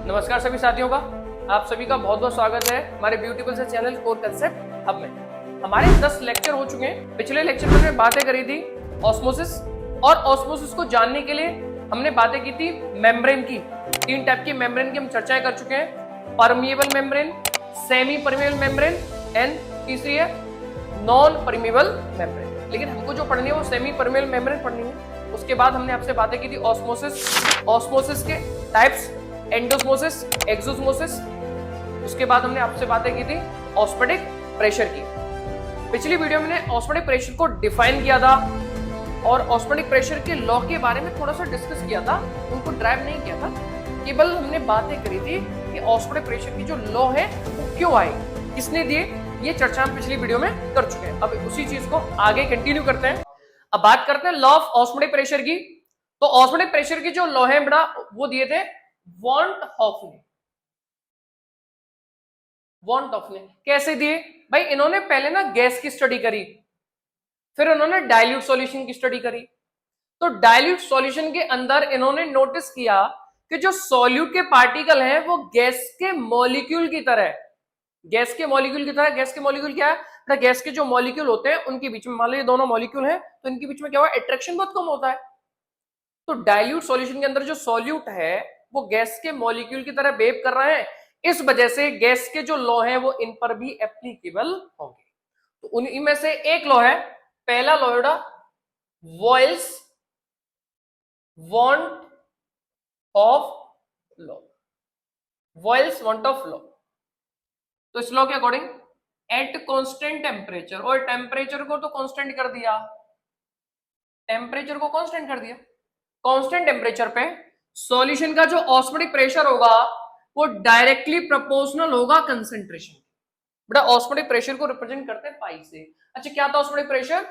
नमस्कार सभी साथियों का, आप सभी का बहुत बहुत स्वागत है हमारे ब्यूटीफुल से चैनल कोर कंसेप्ट हब में। हमारे 10 लेक्चर हो चुके हैं। पिछले लेक्चर में हमने बातें करी थी ऑस्मोसिस, और ऑस्मोसिस को जानने के लिए हमने बातें की थी मेम्ब्रेन की। 3 टाइप की मेम्ब्रेन की हम चर्चाएं कर चुके हैं, permeable membrane, semi permeable membrane and तीसरी है नॉन परमिएबल मेम्ब्रेन। लेकिन हमको जो पढ़नी है वो सेमी परमिएबल मेम्ब्रेन पढ़नी है। उसके बाद हमने आपसे बातें की थी ऑस्मोसिस के टाइप्स, एंडोस्मोसिस, एक्सोस्मोसिस। उसके बाद हमने आपसे बातें की थी ऑस्मोटिक प्रेशर की। पिछली वीडियो में हमने ऑस्मोटिक प्रेशर को डिफाइन किया था और ऑस्मोटिक प्रेशर के लॉ के बारे में थोड़ा सा डिस्कस किया था, उनको ड्राइव नहीं किया था, केवल हमने बातें करी थी कि ऑस्मोटिक प्रेशर की जो लॉ है वो क्यों आए, किसने दिए, ये चर्चा हम पिछली वीडियो में कर चुके हैं। अब उसी चीज को आगे कंटिन्यू करते हैं। अब बात करते हैं लॉ ऑफ ऑस्मोटिक प्रेशर की। तो ऑस्मोटिक प्रेशर की जो लॉ है बेटा वो दिए थे वॉन्ट हॉफ ने। कैसे दिए भाई? इन्होंने पहले ना गैस की स्टडी करी, फिर उन्होंने डाइल्यूट सॉल्यूशन की स्टडी करी। तो डाइल्यूट सॉल्यूशन के अंदर इन्होंने नोटिस किया कि जो सॉल्यूट के पार्टिकल हैं वो गैस के मॉलिक्यूल की तरह है। गैस के मॉलिक्यूल क्या है? गैस के जो मॉलिक्यूल होते हैं उनके बीच में, मान लो ये दोनों मॉलिक्यूल हैं, तो इनके बीच में क्या हुआ? अट्रैक्शन बहुत कम होता है। तो डाइल्यूट सॉल्यूशन के अंदर जो सॉल्यूट है वो गैस के मॉलिक्यूल की तरह बिहेव कर रहे हैं। इस वजह से गैस के जो लॉ हैं वो इन पर भी एप्लीकेबल होंगे। तो उन्हीं में से एक लॉ है, पहला लॉ है Boyle's want of law. Boyle's want of law. तो इस लॉ के अकॉर्डिंग एट कांस्टेंट टेम्परेचर, और टेम्परेचर को तो कांस्टेंट कर दिया, कांस्टेंट टेम्परेचर पे सॉल्यूशन का जो ऑस्मोटिक प्रेशर होगा वो डायरेक्टली प्रोपोर्शनल होगा कंसंट्रेशन। बेटा ऑस्मोटिक प्रेशर को रिप्रेजेंट करते हैं पाई से। अच्छा, क्या था ऑस्मोटिक प्रेशर?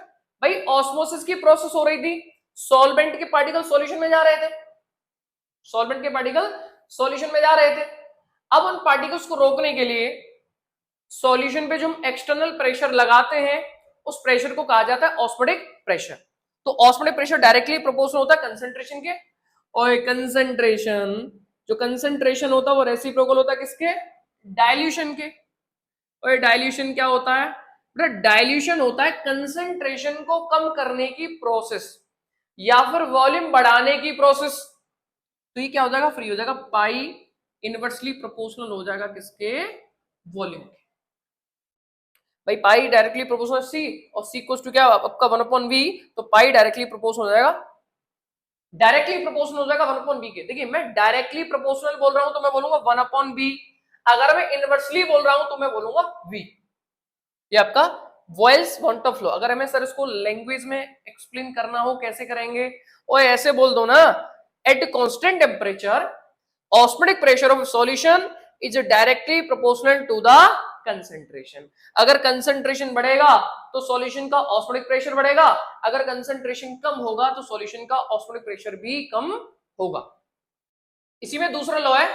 भाई ऑस्मोसिस की प्रोसेस हो रही थी, सॉल्वेंट के पार्टिकल सॉल्यूशन में जा रहे थे, अब उन पार्टिकल्स को रोकने के लिए सॉल्यूशन पे जो हम एक्सटर्नल प्रेशर लगाते हैं उस प्रेशर को कहा जाता है ऑस्मोटिक प्रेशर। तो ऑस्मोटिक प्रेशर डायरेक्टली प्रोपोर्शनल होता है कंसंट्रेशन के, और कंसंट्रेशन होता है वो रेसिप्रोकल होता है किसके? डाइल्यूशन के। और डाइल्यूशन क्या होता है? डाइल्यूशन होता है कंसंट्रेशन को कम करने की प्रोसेस या फिर वॉल्यूम बढ़ाने की प्रोसेस। तो ये क्या हो जाएगा? फ्री हो जाएगा, पाई इनवर्सली प्रोपोर्शनल हो जाएगा किसके? वॉल्यूम के। भाई पाई डायरेक्टली प्रोपोर्शनल सी, और सी इक्वल्स टू क्या आपका 1/v, तो पाई डायरेक्टली प्रोपोर्शनल हो जाएगा, 1/v के। देखिए मैं डायरेक्टली प्रोपोर्शनल बोल रहा हूं तो मैं बोलूंगा 1/v, अगर मैं इनवर्सली बोल रहा हूं तो मैं बोलूंगा v। ये आपका वॉइल्स वांट ऑफ लॉ। अगर हमें सर इसको लैंग्वेज में एक्सप्लेन करना हो कैसे करेंगे? और ऐसे बोल दो ना, at constant temperature osmotic pressure of solution is directly proportional to the concentration. अगर कंसंट्रेशन बढ़ेगा तो सॉल्यूशन का ऑस्मोटिक प्रेशर बढ़ेगा, अगर कंसंट्रेशन कम होगा तो सॉल्यूशन का ऑस्मोटिक प्रेशर भी कम होगा। इसी में दूसरा लॉ है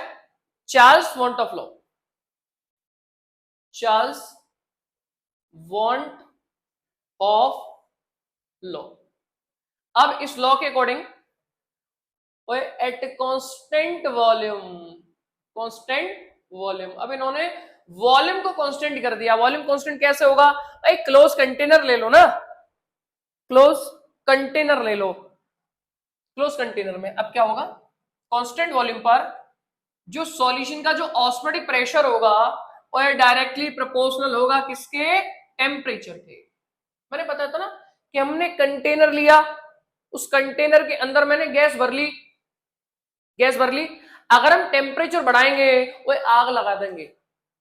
Charles want of law. Charles want of law. अब इस लॉ के अकॉर्डिंग एट कांस्टेंट वॉल्यूम, अब इन्होंने वॉल्यूम को कांस्टेंट कर दिया। वॉल्यूम कांस्टेंट कैसे होगा? भाई क्लोज कंटेनर ले लो ना, क्लोज कंटेनर में अब क्या होगा? कांस्टेंट वॉल्यूम पर जो सॉल्यूशन का जो ऑस्मोटिक प्रेशर होगा वो डायरेक्टली प्रोपोर्शनल होगा किसके? टेम्परेचर के। मैंने बताया था ना कि हमने कंटेनर लिया, उस कंटेनर के अंदर मैंने गैस भर ली, अगर हम टेम्परेचर बढ़ाएंगे वो आग लगा देंगे,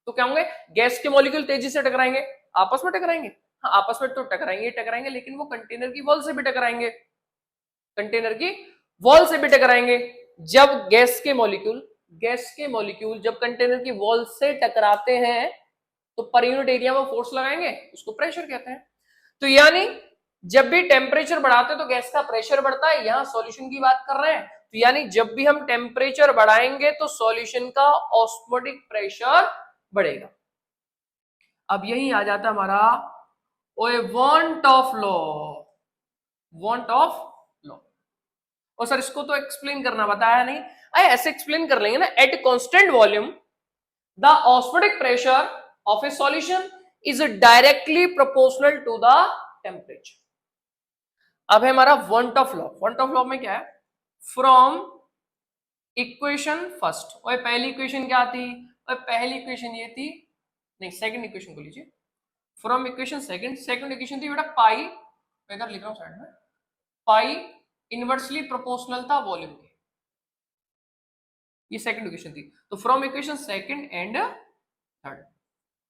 तो क्या होंगे? गैस के मॉलिक्यूल तेजी से टकराएंगे, आपस में टकराएंगे। हाँ, आपस में तो टकराएंगे, लेकिन वो कंटेनर की वॉल से भी टकराएंगे। जब गैस के मॉलिक्यूल जब कंटेनर की वॉल से टकराते हैं तो पर यूनिट एरिया में फोर्स लगाएंगे, उसको प्रेशर कहते हैं। तो यानी जब भी टेम्परेचर बढ़ाते हैं तो गैस का प्रेशर बढ़ता है। यहां सॉल्यूशन की बात कर रहे हैं, तो यानी जब भी हम टेम्परेचर बढ़ाएंगे तो सॉल्यूशन का ऑस्मोटिक प्रेशर बढ़ेगा। अब यही आ जाता है हमारा वांट ऑफ लॉ। और सर इसको तो एक्सप्लेन करना बताया नहीं, आए ऐसे एक्सप्लेन कर लेंगे ना, at constant volume the osmotic pressure of a solution is directly proportional to the temperature. अब है हमारा Van't Hoff law. Van't Hoff law में क्या है, फ्रॉम इक्वेशन फर्स्ट, और पहली इक्वेशन क्या थी, और पहली इक्वेशन ये थी, नहीं सेकंड इक्वेशन को लीजिए, फ्रॉम इक्वेशन सेकंड इक्वेशन थी बेटा पाई, मैं इधर लिख रहा हूं साइड में, पाई इनवर्सली प्रोपोर्शनल था वॉल्यूम के, ये सेकंड इक्वेशन थी। तो from equation second and third,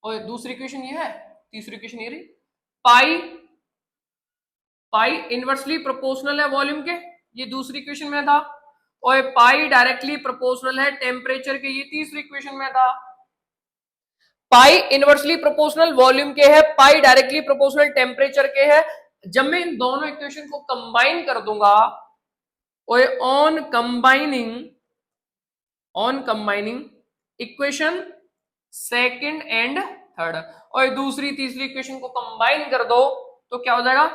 और दूसरी इक्वेशन ये है, तीसरी इक्वेशन ये रही, पाई पाई इनवर्सली प्रोपोर्शनल है वॉल्यूम के, ये दूसरी इक्वेशन में था, और पाई डायरेक्टली प्रोपोर्शनल है टेम्परेचर के, ये तीसरी इक्वेशन में था। पाई इनवर्सली प्रोपोर्शनल वॉल्यूम के है, पाई डायरेक्टली प्रोपोर्शनल टेम्परेचर के है। जब मैं इन दोनों इक्वेशन को कंबाइन कर दूंगा, और on combining equation second and third, और दूसरी तीसरी इक्वेशन को कंबाइन कर दो, तो क्या हो जाएगा,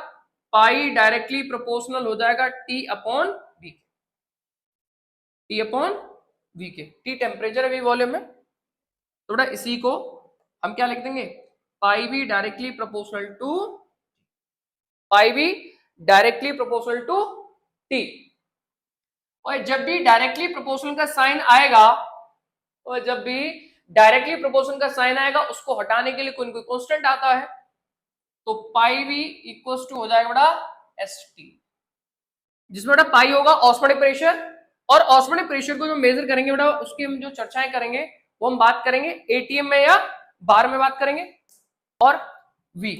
पाई डायरेक्टली प्रोपोर्शनल हो जाएगा T upon V, T upon V के, टी टेम्परेचर है, वी वॉल्यूम है, तो बेटा इसी को हम क्या लिख देंगे, P V directly proportional to, P V directly proportional to T. और जब भी डायरेक्टली प्रोपोर्शनल का साइन आएगा, और जब भी डायरेक्टली प्रोपोर्शनल का साइन आएगा, उसको हटाने के लिए कोई कोई कांस्टेंट आता है, तो पाई बी इक्वल्स टू हो जाएगा बेटा एस टी, जिसमें बेटा पाई होगा ऑस्मोटिक प्रेशर, और ऑस्मोटिक प्रेशर को जो मेजर करेंगे बेटा, उसकी हम जो चर्चाएं करेंगे वो हम बात करेंगे एटीएम में या बार में बात करेंगे। और वी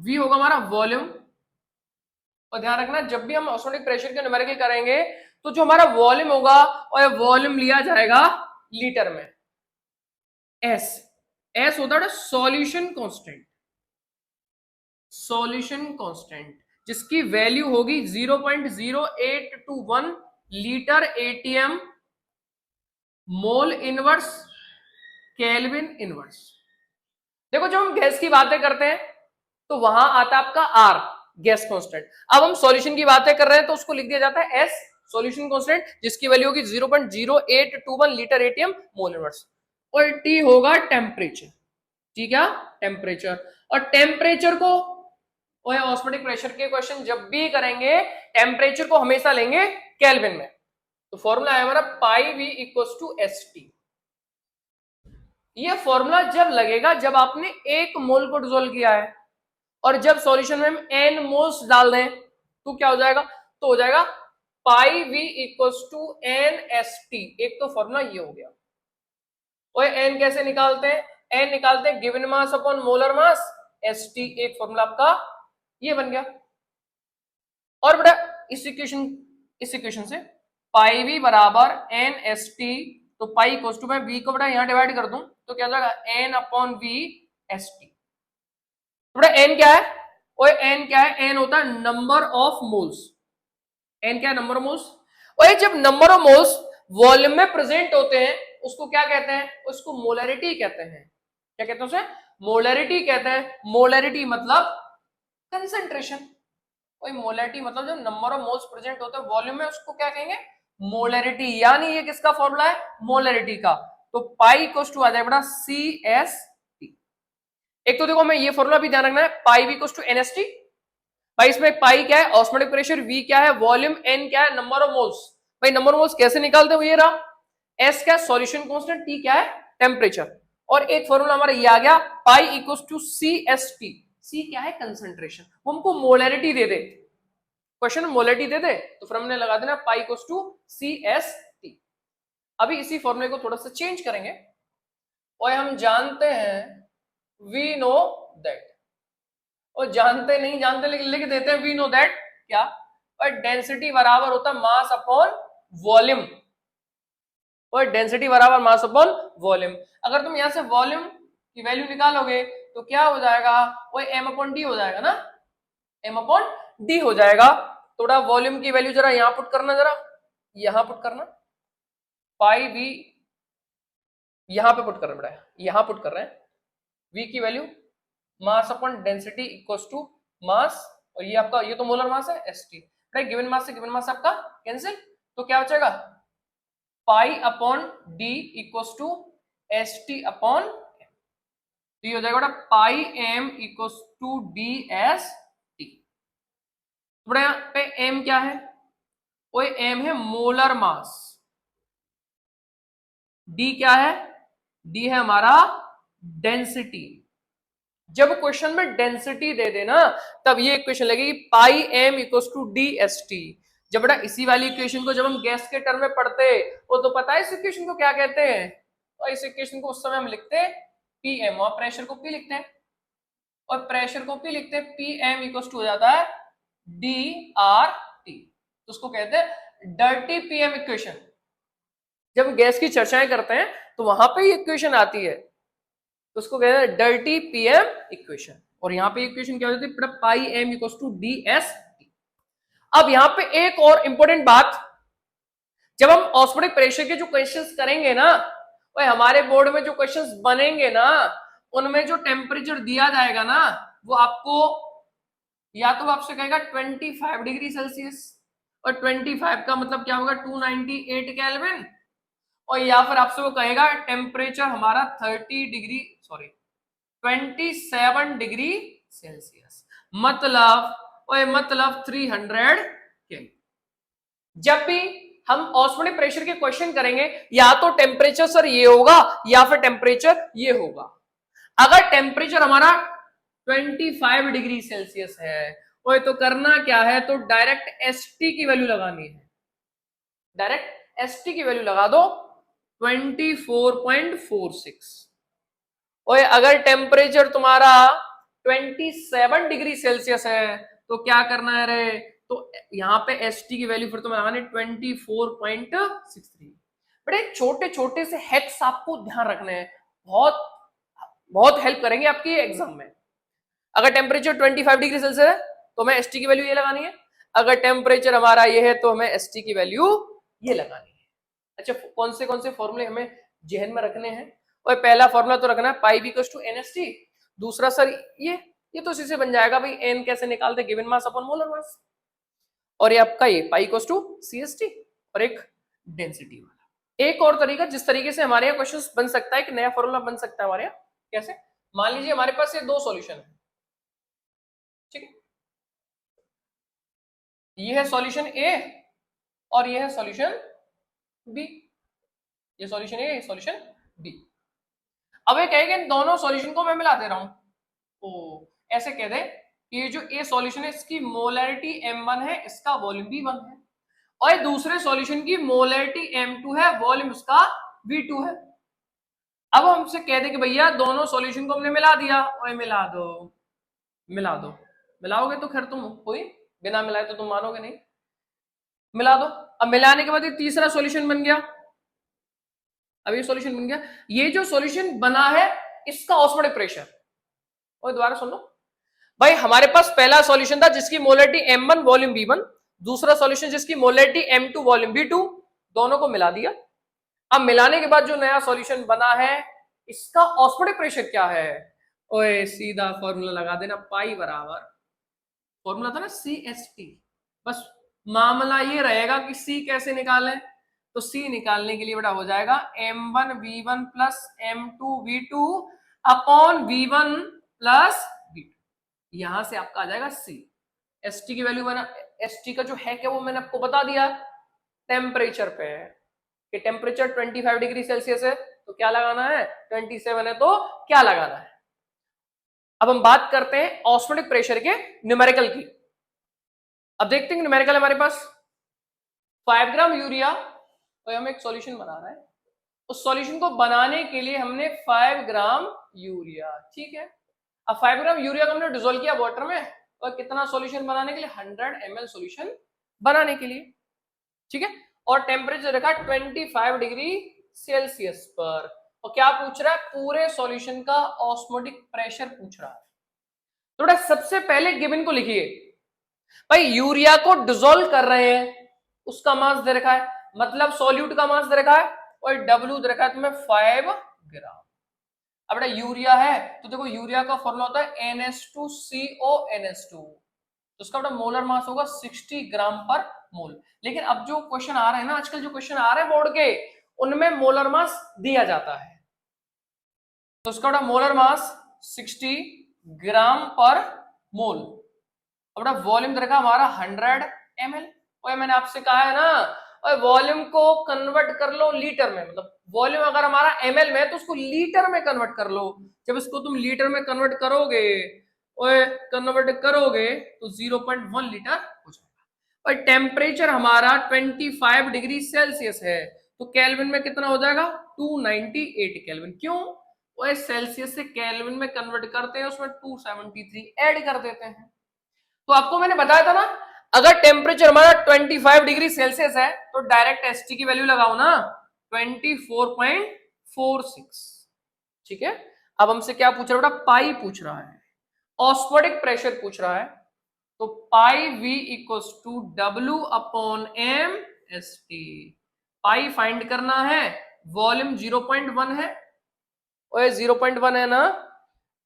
होगा हमारा वॉल्यूम, और ध्यान रखना जब भी हम ऑस्मोटिक प्रेशर के न्यूमेरिकल करेंगे, तो जो हमारा वॉल्यूम होगा, और वॉल्यूम लिया जाएगा लीटर में। एस होता है सॉल्यूशन कांस्टेंट, सॉल्यूशन कांस्टेंट जिसकी वैल्यू होगी 0.0821 litre ATM mole inverse kelvin inverse. देखो जब हम गैस की बातें करते हैं तो वहां आता है आपका आर, गैस कांस्टेंट। अब हम सॉल्यूशन की बातें कर रहे हैं तो उसको लिख दिया जाता है एस, सॉल्यूशन कांस्टेंट, जिसकी वैल्यू होगी 0.0821 लीटर एटीएम मोल इनवर्स, और टी होगा टेम्परेचर, ठीक है, टेम्परेचर। और टेम्परेचर को, और ऑस्मोटिक प्रेशर के क्वेश्चन जब भी करेंगे, टेम्परेचर को हमेशा लेंगे केल्विन में। तो फॉर्मूला है हमारा P V equals to S T. ये फॉर्मूला जब लगेगा जब आपने 1 मोल को डिसोल्व किया है, और जब सॉल्यूशन में हम n मोल्स डाल दें तो क्या हो जाएगा, तो हो जाएगा P V equals to N S T. एक तो फॉर्मूला ये हो गया। और n कैसे निकालते हैं, n निकालते हैं गिवन मास अपॉन मोलर मास, एस टी, एक फॉर्मूला आपका ये बन गया। और बेटा इस इक्वेशन से पाई वी बराबर एन एस टी, तो पाई इक्वल्स टू, मैं v को बेटा यहां डिवाइड कर दूं तो क्या हो जाएगा n upon V S T. तो बेटा n क्या है, और n क्या है, n होता है नंबर ऑफ मोल्स, n क्या है, नंबर ऑफ मोल्स। और जब नंबर ऑफ मोल्स वॉल्यूम में प्रेजेंट होते हैं उसको क्या कहते हैं, उसको मोलरिटी कहते हैं। क्या कहते हैं उसे, मोलरिटी कहते हैं। मोलरिटी मतलब कंसंट्रेशन, और मोलरिटी मतलब जब नंबर ऑफ मोल्स प्रेजेंट होते हैं वॉल्यूम में, उसको क्या कहेंगे, मोलरिटी। यानी ये किसका फॉर्मूला है, मोलरिटी का। तो पाई इक्वल्स टू आ जाएगा बेटा सी एस टी। एक तो देखो मैं ये फॉर्मूला भी ध्यान रखना है, P V equals to N S T. भाई इसमें पाई क्या है, ऑस्मोटिक प्रेशर, वी क्या है, वॉल्यूम, एन क्या है, नंबर ऑफ मोल्स। भाई नंबर ऑफ मोल्स कैसे निकालते हो, ये रहा, एस क्या है सॉल्यूशन कांस्टेंट, टी क्या है टेम्परेचर, और एक फॉर्मूला हमारा ये आ गया pi equals to C S T. C क्या है, कंसंट्रेशन। वो हमको मोलरिटी दे दे, क्वेश्चन में मोलरिटी दे दे तो फिर हमने लगा देना pi equals to C S T. अभी इसी फॉर्मूले को थोड़ा सा चेंज करेंगे, और हम जानते हैं वी नो दैट, और जानते नहीं जानते लिख देते हैं वी नो दैट क्या, और डेंसिटी बराबर होता है मास अपॉन वॉल्यूम, और डेंसिटी बराबर मास अपॉन वॉल्यूम। अगर तुम यहां से वॉल्यूम की वैल्यू निकालोगे तो क्या हो जाएगा, वो एम अपॉन डी हो जाएगा ना, एम अपॉन डी हो जाएगा। थोड़ा वॉल्यूम की वैल्यू जरा यहां पुट करना, जरा यहां पुट करना, पाई वी यहां पे पुट कर रहे हैं, यहां पुट कर रहे हैं, वी की value mass upon density equals to mass, और ये आपका ये तो मोलर मास है एस टी, गिवन मास से गिवन मास आपका कैंसिल, तो क्या बचेगा pi upon D equals to S T upon, तो ये हो जाएगा बेटा pi M equals to D S T. बेटा यहाँ पे एम क्या है, वो एम है मोलर मास, डी क्या है, डी है हमारा डेंसिटी। जब क्वेश्चन में डेंसिटी दे देना तब ये इक्वेशन लगेगी pi M equals to D S T. जब बेटा इसी वाली इक्वेशन को जब हम गैस के टर्म में पढ़ते वो तो पता है इस इक्वेशन को क्या कहते हैं, तो इस इक्वेशन को उस समय हम लिखते हैं पी एम, और प्रेशर को पी लिखते हैं, और प्रेशर को पी लिखते हैं, पी एम इक्वल्स टू हो जाता है डी आर टी। तो उसको कहते हैं डर्टी पीएम इक्वेशन। जब हम गैस की चर्चाएं करते हैं तो वहां पे ये इक्वेशन आती है, तो उसको कहते हैं डर्टी पीएम इक्वेशन। और यहाँ पे इक्वेशन क्या होती है, pi M equals to D S T. अब यहाँ पे एक और इंपॉर्टेंट बात, जब हम ऑस्मोटिक प्रेशर के जो क्वेश्चंस करेंगे ना, वो हमारे बोर्ड में जो क्वेश्चंस बनेंगे ना, उनमें जो टेम्परेचर दिया जाएगा ना, वो आपको या तो आपसे कहेगा 25 डिग्री सेल्सियस, और 25 का मतलब क्या होगा 298 केल्विन, और या फिर आपसे वो कहेगा टेम्परेचर हमारा 27 डिग्री सेल्सियस, मतलब 300 केल्विन। जब भी हम ऑस्मोटिक प्रेशर के क्वेश्चन करेंगे या तो टेम्परेचर सर ये होगा या फिर टेम्परेचर ये होगा। अगर टेम्परेचर हमारा 25 डिग्री सेल्सियस है तो करना क्या है, तो डायरेक्ट एसटी की वैल्यू लगानी है, डायरेक्ट एसटी की वैल्यू लगा दो 24.46। और अगर टेम्परेचर तुम्हारा 27 डिग्री सेल्सियस है तो क्या करना है रे, तो यहाँ पे एसटी की वैल्यू फिर तुम्हें लगानी 24.63। बड़े छोटे छोटे से हैक्स आपको ध्यान रखने हैं, बहुत बहुत हेल्प करेंगे आपकी एग्जाम में। अगर टेम्परेचर 25 डिग्री सेल्सियस है तो हमें एसटी की वैल्यू ये लगानी है, अगर टेम्परेचर हमारा ये है तो हमें एसटी की वैल्यू ये लगानी है। अच्छा, कौन से फॉर्मूले हमें जहन में रखने हैं, और पहला फॉर्मूला तो रखना है पाई बी इक्वल्स टू एनएसटी। दूसरा सर ये तो इसी से बन जाएगा भाई, एन कैसे निकालते, गिवन मास अपॉन मोलर मास, और ये आपका ये पाई इक्वल्स टू सीएसटी, और एक डेंसिटी वाला। एक और तरीका जिस तरीके से हमारे यहाँ क्वेश्चन बन सकता है, एक नया फॉर्मूला बन सकता है हमारे यहाँ, कैसे, मान लीजिए हमारे पास ये दो सॉल्यूशन है, ठीक है, ये है सॉल्यूशन ए और ये है सॉल्यूशन बी, ये सॉल्यूशन ए, ये सॉल्यूशन बी। अब ये कहेगा इन दोनों सॉल्यूशन को मैं मिला दे रहा हूं, तो ऐसे कह दे कि ये जो ए सॉल्यूशन है इसकी मोलैरिटी m1 है, इसका वॉल्यूम v1 है, और दूसरे सॉल्यूशन की मोलैरिटी m2 है, वॉल्यूम उसका v2 है। अब हमसे कह दे कि भैया दोनों सॉल्यूशन को हमने मिला दिया, और मिला दो, मिला दो, मिलाओगे तो खैर तुम कोई, बिना मिलाए तो तुम मानोगे नहीं, मिला दो। अब मिलाने के बाद ये तीसरा सॉल्यूशन बन गया, अब ये सॉल्यूशन बन गया, ये जो सॉल्यूशन बना है इसका ऑस्मोटिक प्रेशर, और दोबारा सुन लो भाई, हमारे पास पहला सॉल्यूशन था जिसकी मोलैरिटी m1 वॉल्यूम v1, दूसरा सॉल्यूशन जिसकी मोलैरिटी m2 वॉल्यूम v2, दोनों को मिला दिया। अब मिलाने के बाद जो नया सॉल्यूशन बना है इसका ऑस्मोटिक प्रेशर क्या है, ओए सीधा फॉर्मूला लगा देना, पाई बराबर फॉर्मूला था ना CST, बस मामला ये रहेगा कि C कैसे निकालें, तो C निकालने के लिए बेटा हो जाएगा m1 v1 plus m2 v2 upon v1 plus v2, यहां से आपका आ जाएगा C। ST की वैल्यू मैंने, ST का जो है क्या वो मैंने आपको बता दिया, टेम्परेचर पे है कि टेम्परेचर 25 डिग्री सेल्सियस है तो क्या लगाना है, 27 है तो क्या लगाना है। अब हम बात करते हैं ऑस्मोटिक प्रेशर के न्यूमेरिकल की। अब देखते हैं न्यूमेरिकल हमारे पास 5 ग्राम यूरिया, तो हम एक सॉल्यूशन बना रहे हैं, उस सॉल्यूशन को बनाने के लिए हमने 5 ग्राम यूरिया, ठीक है, अब 5 ग्राम यूरिया को हमने डिसोल्व किया वाटर में, और कितना सॉल्यूशन बनाने के लिए, 100 ml सॉल्यूशन बनाने के लिए, ठीक है, और टेम्परेचर रखा 25 डिग्री सेल्सियस पर, और क्या पूछ रहा है, पूरे सॉल्यूशन का ऑस्मोटिक प्रेशर पूछ रहा है। तो बेटा सबसे पहले गिवन को लिखिए, भाई यूरिया को डिसोल्व कर रहे हैं, उसका मास दे रखा है, मतलब सॉल्यूट का मास दे रखा है, और W दे रखा है तुम्हें 5 ग्राम। अब बेटा यूरिया है तो देखो यूरिया का फॉर्मूला होता है NH2CONH2, तो उसका बेटा मोलर मास होगा 60 ग्राम पर मोल। लेकिन अब जो क्वेश्चन आ रहे हैं ना, आजकल जो क्वेश्चन आ रहे हैं बोर्ड के, उनमें मोलर मास दिया जाता है। तो उसका बेटा मोलर मास 60 ग्राम पर मोल। अब बेटा वॉल्यूम दर का हमारा 100 ml। और मैंने आपसे कहा है ना, और वॉल्यूम को कन्वर्ट कर लो लीटर में, मतलब वॉल्यूम अगर हमारा ml में है तो उसको लीटर में कन्वर्ट कर लो। जब इसको तुम लीटर में कन्वर्ट करोगे तो 0.1 लीटर हो जाएगा। और टेम्परेचर हमारा 25 डिग्री सेल्सियस है, तो केल्विन में कितना हो जाएगा? 298 केल्विन। क्यों? वो सेल्सियस से केल्विन में कन्वर्ट करते हैं, उसमें 273 ऐड कर देते हैं। तो आपको मैंने बताया था ना, अगर टेम्परेचर हमारा 25 डिग्री सेल्सियस है तो डायरेक्ट एसटी की वैल्यू लगाओ ना, 24.46। ठीक है। अब हमसे क्या पूछ रहा है बेटा? पाई पूछ रहा है, ऑस्मोटिक प्रेशर पूछ रहा है। तो pi V equals to W upon M S T. Pi find करना है, वॉल्यूम 0.1 है, और 0.1 है ना,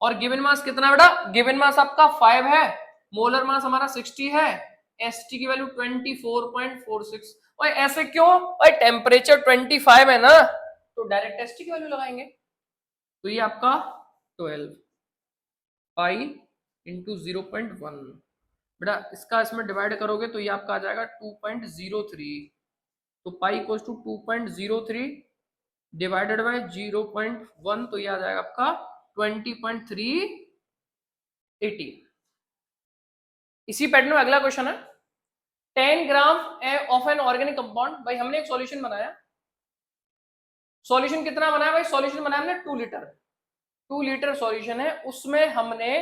और गिवन मास कितना बेटा? गिवन मास आपका 5 है, मोलर मास हमारा 60 है, एसटी की वैल्यू 24.46। और ऐसे क्यों? और टेम्परेचर 25 है ना, तो डायरेक्ट एसटी की वैल्यू लगाएंगे। तो ये आपका 12 पाई इंटू 0.1 बेटा, इसका इसमें डिवाइड करोगे तो ये आपका आ जाएगा 2.03। तो pi equal to 2.03 divided by 0.1, तो ये आ जाएगा आपका 20.380। इसी पैटर्न में अगला क्वेश्चन है, 10 gram of an organic compound. भाई हमने एक सॉल्यूशन बनाया, सॉल्यूशन कितना बनाया भाई? सॉल्यूशन बनाया हमने 2 लीटर। 2 लीटर सॉल्यूशन है, उसमें हमने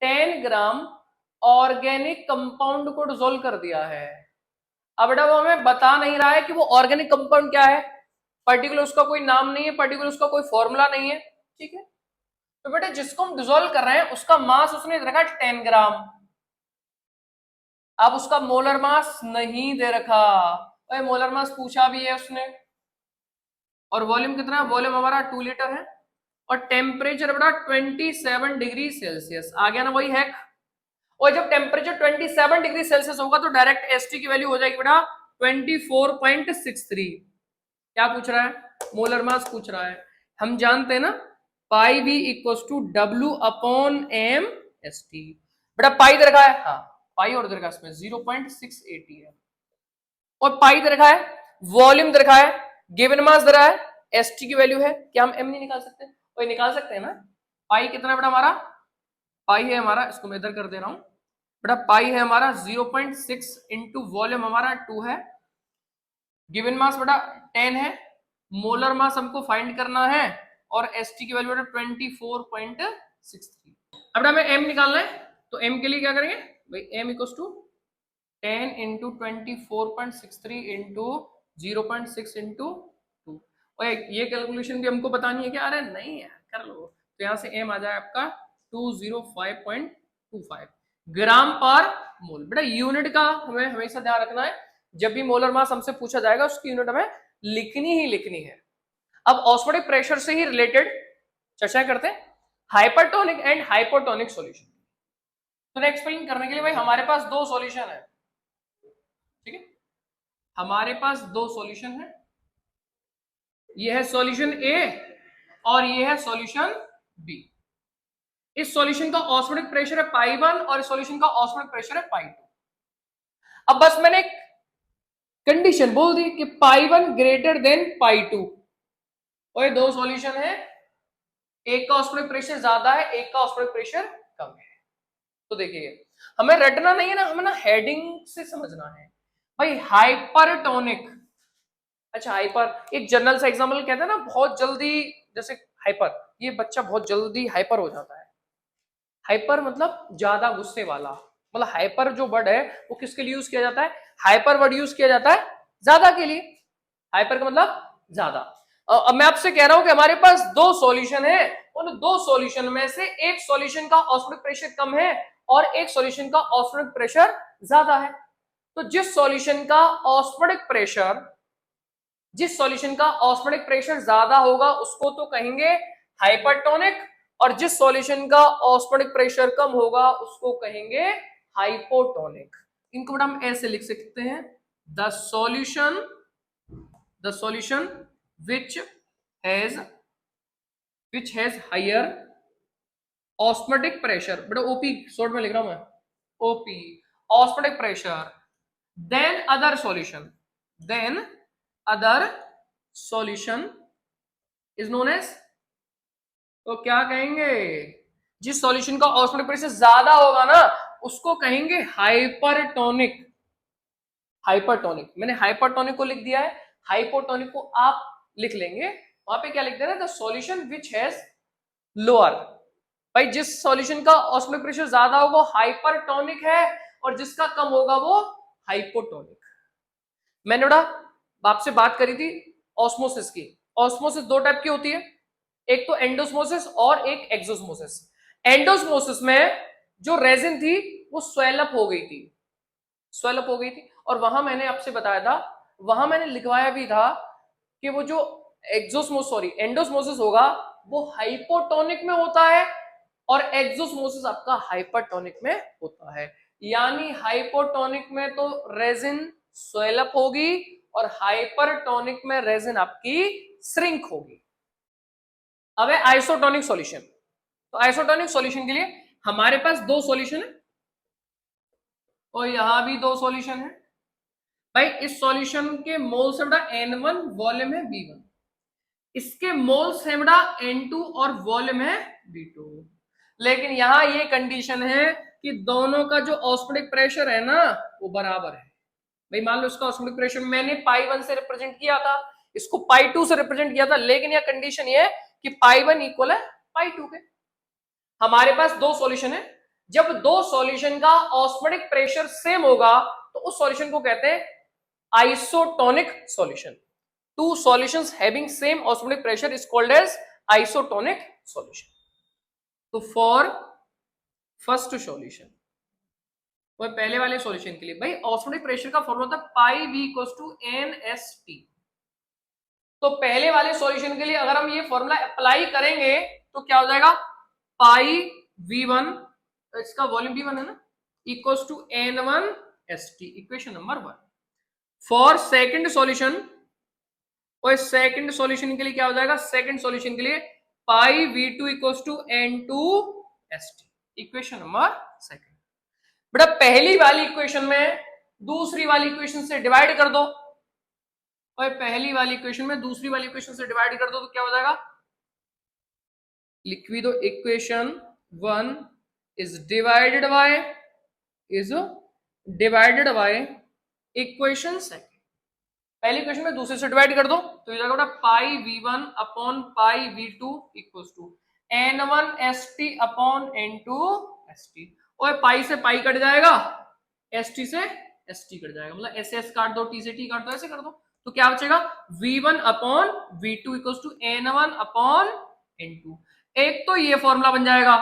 10 ग्राम ऑर्गेनिक कंपाउंड को डिसोल्व कर दिया है। अब बेटा वो हमें बता नहीं रहा है कि वो ऑर्गेनिक कंपाउंड क्या है, पर्टिकुलर उसका कोई नाम नहीं है, पर्टिकुलर उसका कोई फॉर्मूला नहीं है। ठीक है, तो बेटा जिसको हम डिसोल्व कर रहे हैं उसका मास उसने रखा 10 ग्राम। अब उसका मोलर मास नहीं दे रखा, भाई मोलर मास पूछा भी है उसने। और वॉल्यूम कितना है? वॉल्यूम हमारा 2 लीटर है, और टेम्परेचर बेटा 27 डिग्री सेल्सियस। आ गया ना वही है। और जब टेम्परेचर 27 डिग्री सेल्सियस होगा तो डायरेक्ट एसटी की वैल्यू हो जाएगी बेटा 24.63। क्या पूछ रहा है? मोलर मास पूछ रहा है। हम जानते हैं ना, pi V equals to W upon M S T. बेटा पाई दे रखा है, हाँ पाई और दे रखा है इसमें 0.680 है, और पाई दे रखा है, वॉल्यूम दे रखा है, गिवन मास दे रहा है, एसटी की वैल्यू है। क्या हम एम नहीं निकाल सकते? वही निकाल सकते हैं ना। पाई कितना बेटा हमारा? पाई है हमारा, इसको मैं इधर कर दे रहा हूं बेटा, पाई है हमारा 0.6 इंटू वॉल्यूम हमारा 2 है, गिवन मास बेटा 10 है, मोलर मास हमको फाइंड करना है, और एसटी की वैल्यू बेटा 24.63। अब हमें एम निकालना है, तो एम के लिए क्या करेंगे भाई? M equals to 10 into 24.63 into 0.6 into 2। और ये कैलकुलेशन भी हमको बतानी है क्या? अरे नहीं यार कर लो। तो यहाँ से एम आ जाए आपका 205.25 ग्राम पर मोल। बेटा यूनिट का हमें हमेशा ध्यान रखना है, जब भी मोलर मास हमसे पूछा जाएगा उसकी यूनिट हमें लिखनी ही लिखनी है। अब ऑस्मोटिक प्रेशर से ही रिलेटेड चर्चा करते हैं, हाइपरटोनिक एंड हाइपोटोनिक सॉल्यूशन। तो एक्सप्लेन करने के लिए भाई हमारे पास 2 सॉल्यूशन है। ठीक है, हमारे पास 2 सॉल्यूशन है, ये है सॉल्यूशन ए और ये है सॉल्यूशन बी। इस सॉल्यूशन का ऑस्मोटिक प्रेशर है पाई 1 और इस सॉल्यूशन का ऑस्मोटिक प्रेशर है पाई 2। अब बस मैंने एक कंडीशन बोल दी कि पाई 1 ग्रेटर देन पाई 2, और ये 2 सॉल्यूशन है, एक का ऑस्मोटिक प्रेशर ज्यादा है, एक का ऑस्मोटिक प्रेशर कम है। तो देखिए हमें रटना नहीं है ना, हमें ना हेडिंग से समझना है भाई। हाइपरटोनिक, अच्छा हाइपर एक जनरल सा एग्जांपल कहते हैं ना, बहुत जल्दी, जैसे हाइपर, ये बच्चा बहुत जल्दी हाइपर हो जाता है। हाइपर मतलब ज्यादा गुस्से वाला, मतलब हाइपर जो वर्ड है वो किसके लिए यूज किया जाता है? हाइपर वर्ड यूज किया जाता है ज्यादा के लिए। हाइपर का मतलब ज्यादा। अब मैं आपसे कह रहा हूं कि हमारे पास 2 सॉल्यूशन है, उन 2 सॉल्यूशन में से एक सॉल्यूशन का ऑस्मोटिक प्रेशर कम है और एक सॉल्यूशन का ऑस्मोटिक प्रेशर ज्यादा है। तो जिस सॉल्यूशन का ऑस्मोटिक प्रेशर ज्यादा होगा उसको तो कहेंगे हाइपरटोनिक, और जिस सॉल्यूशन का ऑस्मोटिक प्रेशर कम होगा उसको कहेंगे हाइपोटोनिक। इनको हम ऐसे लिख सकते हैं, the solution which has which has higher osmotic pressure, बेटा ओपी शॉर्ट में लिख रहा हूं मैं, OP osmotic pressure then other solution is known as, तो क्या कहेंगे, जिस सॉल्यूशन का ऑस्मोटिक प्रेशर ज्यादा होगा ना उसको कहेंगे हाइपरटोनिक। हाइपरटोनिक मैंने हाइपरटोनिक को लिख दिया है, हाइपोटोनिक को आप लिख लेंगे, वहां पे क्या लिख देना, the solution which has lower. भाई जिस सॉल्यूशन का ऑस्मोटिक प्रेशर ज्यादा होगा वो हाइपरटोनिक है और जिसका कम होगा वो हाइपोटोनिक। मैंने बड़ा आपसे बात करी थी ऑस्मोसिस की। ऑस्मोसिस दो टाइप की होती है, एक तो एंडोस्मोसिस और एक एक्सोस्मोसिस। एंडोस्मोसिस में जो रेजिन थी वो स्वेलअप हो गई थी, स्वेलअप हो गई थी, और वहां मैंने आपसे बताया था, वहां मैंने लिखवाया भी था कि वो जो एंडोस्मोसिस होगा वो हाइपोटोनिक में होता है और एक्सोस्मोसिस आपका हाइपरटोनिक में होता है। यानी हाइपोटोनिक में तो रेजिन स्वेलअप होगी और हाइपरटोनिक में रेजिन आपकी श्रिंक होगी। अब है आइसोटोनिक सॉल्यूशन। तो आइसोटोनिक सॉल्यूशन के लिए हमारे पास दो सॉल्यूशन है और यहां भी दो सॉल्यूशन है। भाई इस सॉल्यूशन के मोल्स है बेटा N1, वॉल्यूम है V1, इसके मोल्स है बेटा N2 और वॉल्यूम है V2। लेकिन यहां ये कंडीशन है कि दोनों का जो ऑस्मोटिक प्रेशर है ना वो बराबर है। भाई मान लो इसका ऑस्मोटिक प्रेशर मैंने पाई 1 से रिप्रेजेंट किया था, इसको पाई 2 से रिप्रेजेंट किया था, लेकिन यह कंडीशन ये है कि पाई 1 इक्वल है पाई 2 के। हमारे पास दो सॉल्यूशन है, जब दो सॉल्यूशन का ऑस्मोटिक प्रेशर सेम होगा तो उस सॉल्यूशन को कहते हैं isotonic solution. Two solutions having same osmotic pressure is called as isotonic solution. तो फॉर फर्स्ट सॉल्यूशन, वो पहले वाले सॉल्यूशन के लिए भाई ऑस्मोटिक प्रेशर का फॉर्मूला था पाई वी इक्वल्स टू NST। तो पहले वाले सॉल्यूशन के लिए अगर हम ये फॉर्मूला अप्लाई करेंगे तो क्या हो जाएगा, पाई V1, इसका वॉल्यूम V1 है ना, equals to N1ST, equation number 1। For second solution, और सेकंड सॉल्यूशन के लिए क्या हो जाएगा, सेकंड सॉल्यूशन के लिए pi V2 equals to N2ST, equation number second. बेटा पहली वाली इक्वेशन में दूसरी वाली इक्वेशन से डिवाइड कर दो, और पहली वाली इक्वेशन में दूसरी वाली इक्वेशन से डिवाइड कर दो तो क्या हो जाएगा, लिख भी दो, equation 1 is divided by equation second. पहली इक्वेशन में दूसरे से डिवाइड कर दो तो ये जाएगा pi V1 upon pi V2 equals to N1ST upon N2ST। और पाई से पाई कट जाएगा, ST से ST कट जाएगा, मतलब SS काट दो, T से T काट दो, ऐसे कर दो, तो क्या बचेगा V1 upon V2 equals to N1 upon N2। एक तो ये फॉर्मूला बन जाएगा,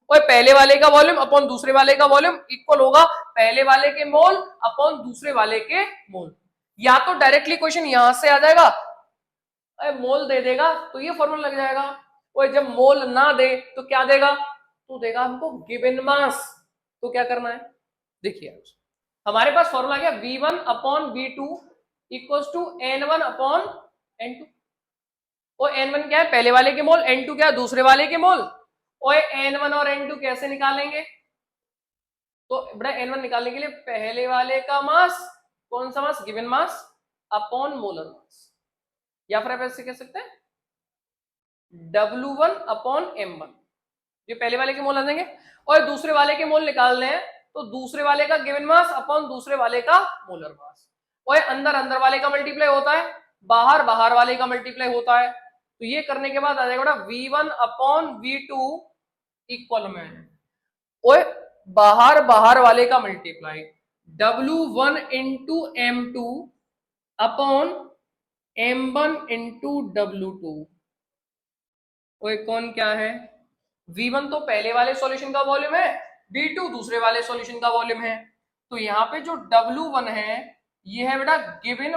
और पहले वाले का वॉल्यूम अपॉन दूसरे वाले का वॉल्यूम इक्वल होगा पहले वाले के मोल अपॉन दूसरे वाले के मोल। या तो डायरेक्टली क्वेश्चन यहां से आ जाएगा, मोल दे देगा तो ये फॉर्मूला लग जाएगा, और जब मोल ना दे तो क्या देगा, तो देगा हमको गिवन मास। तो क्या करना है, देखिए हमारे पास फॉर्मूला क्या, V1 upon V2 equals to N1 upon N2। और N1 क्या है, पहले वाले के मोल, N2 क्या है, दूसरे वाले के मोल। और N1 और N2 कैसे निकालेंगे, तो बड़ा N1 निकालने के लिए पहले वाले का मास, कौन सा mass, given mass upon molar mass, या फिर आप ऐसे कह सकते हैं W1 अपॉन M1, ये पहले वाले के मोल आ जाएंगे। और दूसरे वाले के मोल निकालने हैं तो दूसरे वाले का गिवन मास अपॉन दूसरे वाले का मोलर मास, और अंदर अंदर वाले का मल्टीप्लाई होता है, बाहर बाहर वाले का मल्टीप्लाई होता है। तो ये करने के बाद आ जाएगा V1 अपॉन V2 इक्वल में, और बाहर बाहर वाले का multiply W1 into M2 upon M1 into W2। और कौन क्या है, V1 तो पहले वाले सॉल्यूशन का वॉल्यूम है, V2 दूसरे वाले सॉल्यूशन का वॉल्यूम है। तो यहां पे जो W1 है ये है बेटा गिवन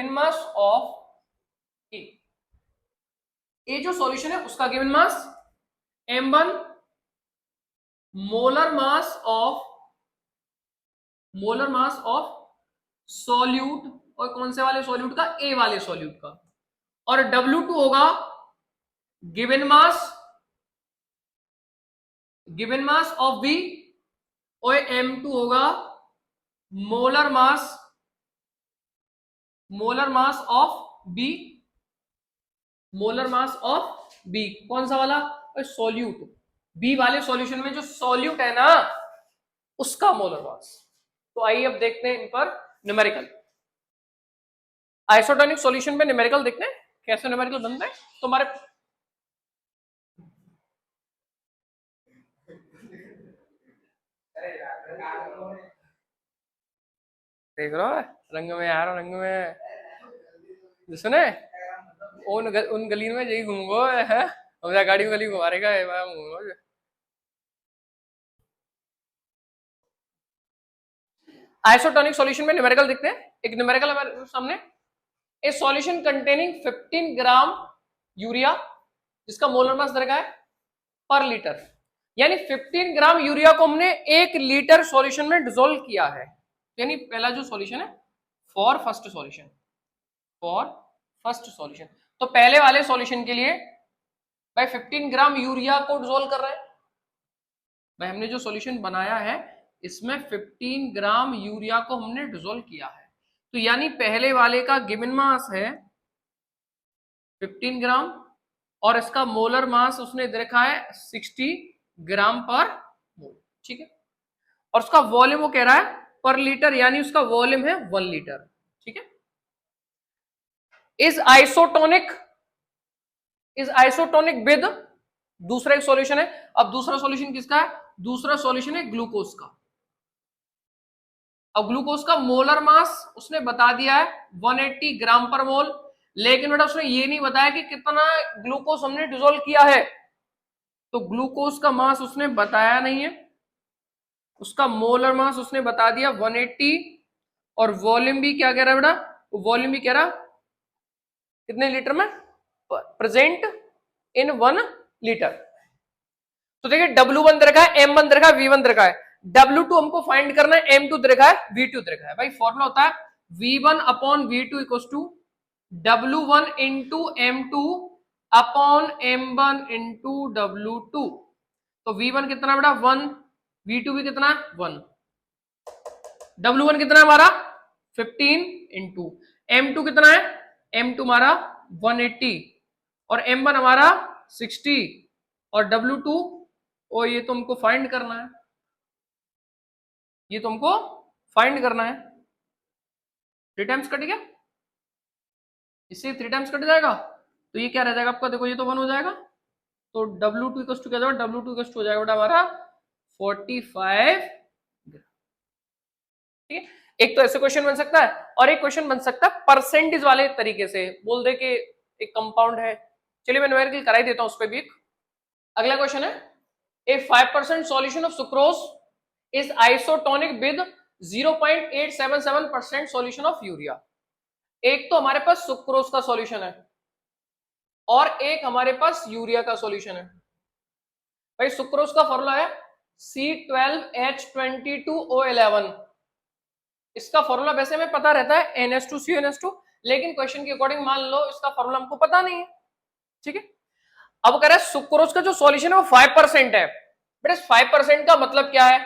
मास ऑफ ए जो सॉल्यूशन है उसका given mass, M1 molar mass of solute, और कौन से वाले सॉल्यूट का, ए वाले सॉल्यूट का। और W2 होगा गिवन मास ऑफ बी, और M2 होगा मोलर मास ऑफ बी, कौन सा वाला, सॉल्यूट, बी वाले सॉल्यूशन में जो सॉल्यूट है ना उसका मोलर मास। तो आइए अब देखते हैं इन पर न्यूमेरिकल, आइसोटोनिक सॉल्यूशन पे न्यूमेरिकल देखते हैं कैसे न्यूमेरिकल बनते हैं। तो हमारे देख रहा है रंग में आ रहा, रंग में सुने उन गली में यही घूमो है, गाड़ी में गली घुमा रहेगा घूमो। आइसोटोनिक सॉल्यूशन में न्यूमेरिकल देखते हैं। एक न्यूमेरिकल हमारे सामने, ए सॉल्यूशन कंटेनिंग 15 ग्राम यूरिया जिसका मोलर मास दर का है पर लीटर, यानी 15 ग्राम यूरिया को हमने 1 लीटर सॉल्यूशन में डिसोल्व किया है। यानी पहला जो सॉल्यूशन है फॉर फर्स्ट सॉल्यूशन, तो पहले वाले सॉल्यूशन के लिए भाई 15 ग्राम यूरिया को डिसोल्व कर रहे हैं। भाई हमने जो सॉल्यूशन बनाया है इसमें 15 ग्राम यूरिया को हमने डिसोल्व किया है, तो यानी पहले वाले का गिवन मास है 15 ग्राम और इसका मोलर मास उसने दे रखा है 60 ग्राम पर मोल, ठीक है। और उसका वॉल्यूम वो कह रहा है पर लीटर, यानी उसका वॉल्यूम है 1 लीटर, ठीक है। इज आइसोटोनिक विद, दूसरा एक सॉल्यूशन है। अब दूसरा सॉल्यूशन किसका है, दूसरा सॉल्यूशन है ग्लूकोज का। अब ग्लूकोज का मोलर मास उसने बता दिया है 180 ग्राम पर मोल, लेकिन बेटा उसने ये नहीं बताया कि कितना ग्लूकोज हमने डिसोल्व किया है, तो ग्लूकोज का मास उसने बताया नहीं है। उसका मोलर मास उसने बता दिया 180, और वॉल्यूम भी क्या कह रहा है बेटा, वॉल्यूम भी कह रहा कितने लीटर में, प्रेजेंट इन 1 लीटर। तो देखिए W1 दे रखा है, M1 दे रखा है, V1 दे रखा है, W2 हमको फाइंड करना है, M2 दे रखा है, V2 दे रखा है। भाई फॉर्मूला होता है V1 upon V2 equal to W1 into M2 upon M1 into W2। तो V1 कितना बेटा 1, V2 भी कितना 1, W1 कितना है हमारा 15 इंटू M2 कितना है, M2 हमारा 180 और M1 हमारा 60 और W2, और ये तुमको फाइंड करना है, ये तुमको फाइंड करना है। 3 टाइम्स कट गया, इससे 3 टाइम्स कट जाएगा, तो ये क्या रह जाएगा आपका, देखो ये तो 1 हो जाएगा, तो W2 इक्वल टू क्या जाएगा, W2 इक्वल टू हो जाएगा बेटा हमारा 45 ग्राम, ठीक है। एक तो ऐसे क्वेश्चन बन सकता है, और एक क्वेश्चन बन सकता है परसेंटेज वाले तरीके से, बोल दे कि एक कंपाउंड है। चलिए मैं न्यूमेरिकल करा ही देता हूं उस पर भी। अगला क्वेश्चन है, ए 5% solution of sucrose is isotonic with 0.877% solution of urea. एक तो हमारे पास सुक्रोज का सॉल्यूशन है और एक हमारे पास यूरिया का सॉल्यूशन है। भाई सुक्रोज का फॉर्मूला है C12H22O11। इसका फॉर्मूला वैसे हमें पता रहता है NH2CN2, लेकिन क्वेश्चन के अकॉर्डिंग मान लो इसका फॉर्मूला हमको पता नहीं है, ठीक है। अब कह रहा है सुक्रोज का जो सॉल्यूशन है वो 5% है। बेटा 5% का मतलब क्या है,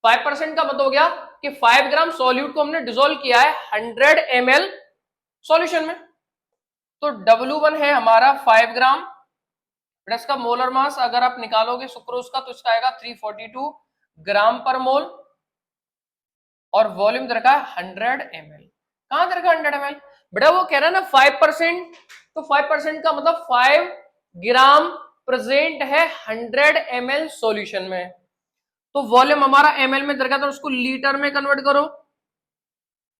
5% का मतलब हो गया कि 5 ग्राम सॉल्यूट को हमने डिसोल्व किया है 100 ml सॉल्यूशन में, तो W1 है हमारा 5 ग्राम। बेटा इसका मोलर मास अगर आप निकालोगे सुक्रोज का तो इसका आएगा 342 ग्राम पर मोल, और वॉल्यूम दे रखा है 100 ml। कहां दे रखा है 100 ml, बेटा वो कह रहा है ना 5%, तो 5% का मतलब 5 ग्राम प्रेजेंट है 100 ml सॉल्यूशन में, तो वॉल्यूम हमारा ml में दे रखा था, उसको लीटर में कन्वर्ट करो,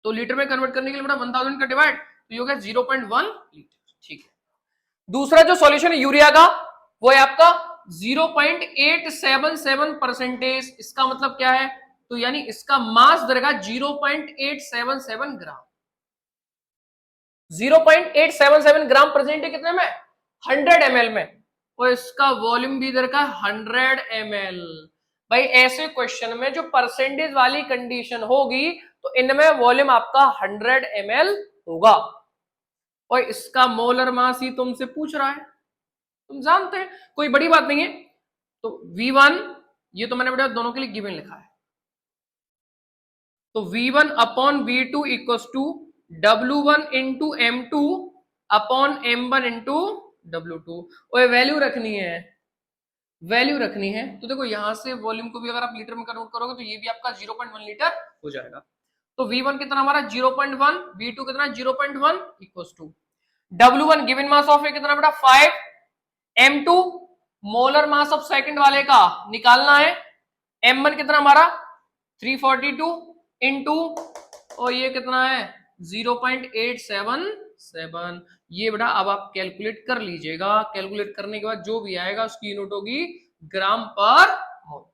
तो लीटर में कन्वर्ट करने के लिए बेटा 1000 का डिवाइड, तो ये हो गया 0.1 लीटर, ठीक है। दूसरा जो सॉल्यूशन है यूरिया का वो है आपका 0.877%, इसका मतलब क्या है, तो यानी इसका मास दरेगा 0.877 ग्राम। 0.877 ग्राम प्रेजेंट है कितने में, 100 ml में, और इसका वॉल्यूम भी दरेगा 100 ml। भाई ऐसे क्वेश्चन में जो परसेंटेज वाली कंडीशन होगी तो तो इनमें वॉल्यूम आपका 100 ml होगा। और इसका मोलर मास ही तुमसे पूछ रहा है, तुम जानते हैं, कोई बड़ी बात नहीं है। तो V1 ये तो मैंने बेटा दोनों के लिए गिवन लिखा है, तो V1 upon V2 equal to W1 into M2 upon M1 into W2। और वैल्यू रखनी है, वैल्यू रखनी है। तो देखो यहां से वॉल्यूम को भी अगर आप लीटर में कन्वर्ट करोगे तो ये भी आपका 0.1 लीटर हो जाएगा। तो V1 कितना हमारा 0.1, V2 कितना 0.1 equal to W1 given mass of कितना बेटा 5, M2 molar mass of second वाले का निकालना है, M1 कितना हमारा 342 इंटू और ये कितना है 0.877। ये बेटा अब आप कैलकुलेट कर लीजिएगा, कैलकुलेट करने के बाद जो भी आएगा उसकी यूनिट होगी ग्राम पर मोल।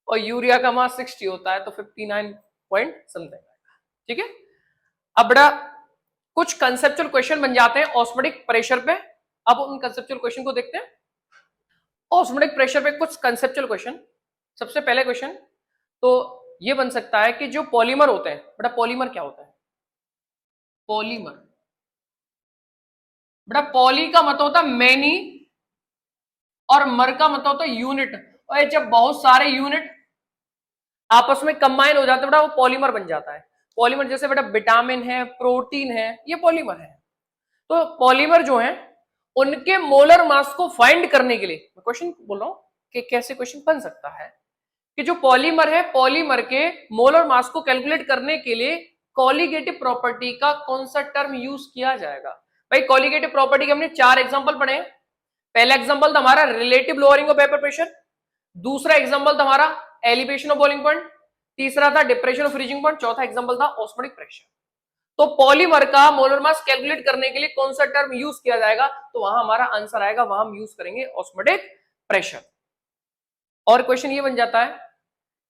और यूरिया का मास 60 होता है तो 59 पॉइंट समथिंग, ठीक है। अब बेटा कुछ कंसेप्चुअल क्वेश्चन बन जाते हैं ऑस्मोटिक प्रेशर पे। अब उन कंसेप्चुअल क्वेश्चन को देखते हैं। ऑस्मोटिक प्रेशर पे कुछ कंसेप्चुअल क्वेश्चन। सबसे पहले क्वेश्चन तो ये बन सकता है कि जो पॉलीमर होते हैं, बेटा पॉलीमर क्या होता है? पॉलीमर बेटा पॉली का मतलब होता है मैनी और मर का मतलब होता है यूनिट। और जब बहुत सारे यूनिट आपस में कंबाइन हो जाते हैं बेटा वो पॉलीमर बन जाता है। पॉलीमर जैसे बेटा विटामिन है, प्रोटीन है, ये पॉलीमर है। तो पॉलीमर जो है उनके मोलर मास को फाइंड करने के लिए मैं क्वेश्चन बोल रहा हूं कि कैसे क्वेश्चन बन सकता है कि जो पॉलीमर है, पॉलीमर के मोलर मास को कैलकुलेट करने के लिए कॉलिगेटिव प्रॉपर्टी का कौन सा टर्म यूज किया जाएगा। भाई कॉलिगेटिव प्रॉपर्टी के हमने 4 एग्जांपल पढ़े हैं। पहला एग्जांपल था हमारा relative lowering of vapour pressure, दूसरा एग्जांपल था हमारा एलिवेशन ऑफ बॉइलिंग पॉइंट, तीसरा था डिप्रेशन ऑफ फ्रीजिंग पॉइंट, चौथा एग्जांपल था ऑस्मोटिक प्रेशर। तो पॉलीमर का मोलर मास कैलकुलेट करने के लिए कौन सा टर्म यूज किया जाएगा, तो वहां हमारा आंसर आएगा, वहां हम यूज करेंगे ऑस्मोटिक प्रेशर। और क्वेश्चन ये बन जाता है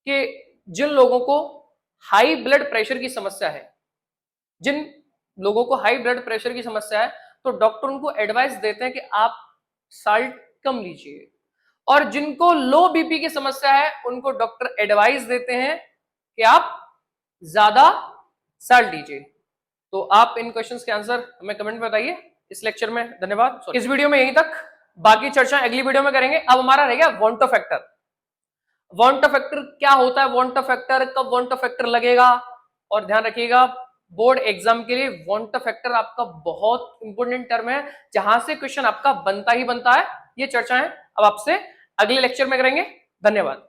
कि जिन लोगों को हाई ब्लड प्रेशर की समस्या है, जिन लोगों को हाई ब्लड प्रेशर की समस्या है तो डॉक्टर उनको एडवाइस देते हैं कि आप साल्ट कम लीजिए, और जिनको लो बीपी की समस्या है उनको डॉक्टर एडवाइस देते हैं कि आप ज्यादा साल्ट लीजिए। तो आप इन क्वेश्चंस के आंसर हमें कमेंट में बताइए। इस लेक्चर में धन्यवाद। इस वीडियो में यहीं तक, बाकी चर्चा अगली वीडियो में करेंगे। अब हमारा रह गया want of factor. Want of factor क्या होता है, वॉन्ट ऑफ फैक्टर कब वॉन्ट ऑफ फैक्टर लगेगा, और ध्यान रखिएगा बोर्ड एग्जाम के लिए वॉन्ट ऑफ फैक्टर आपका बहुत इंपॉर्टेंट टर्म है, जहां से क्वेश्चन आपका बनता ही बनता है। ये चर्चाएं अब आपसे अगले लेक्चर में करेंगे। धन्यवाद।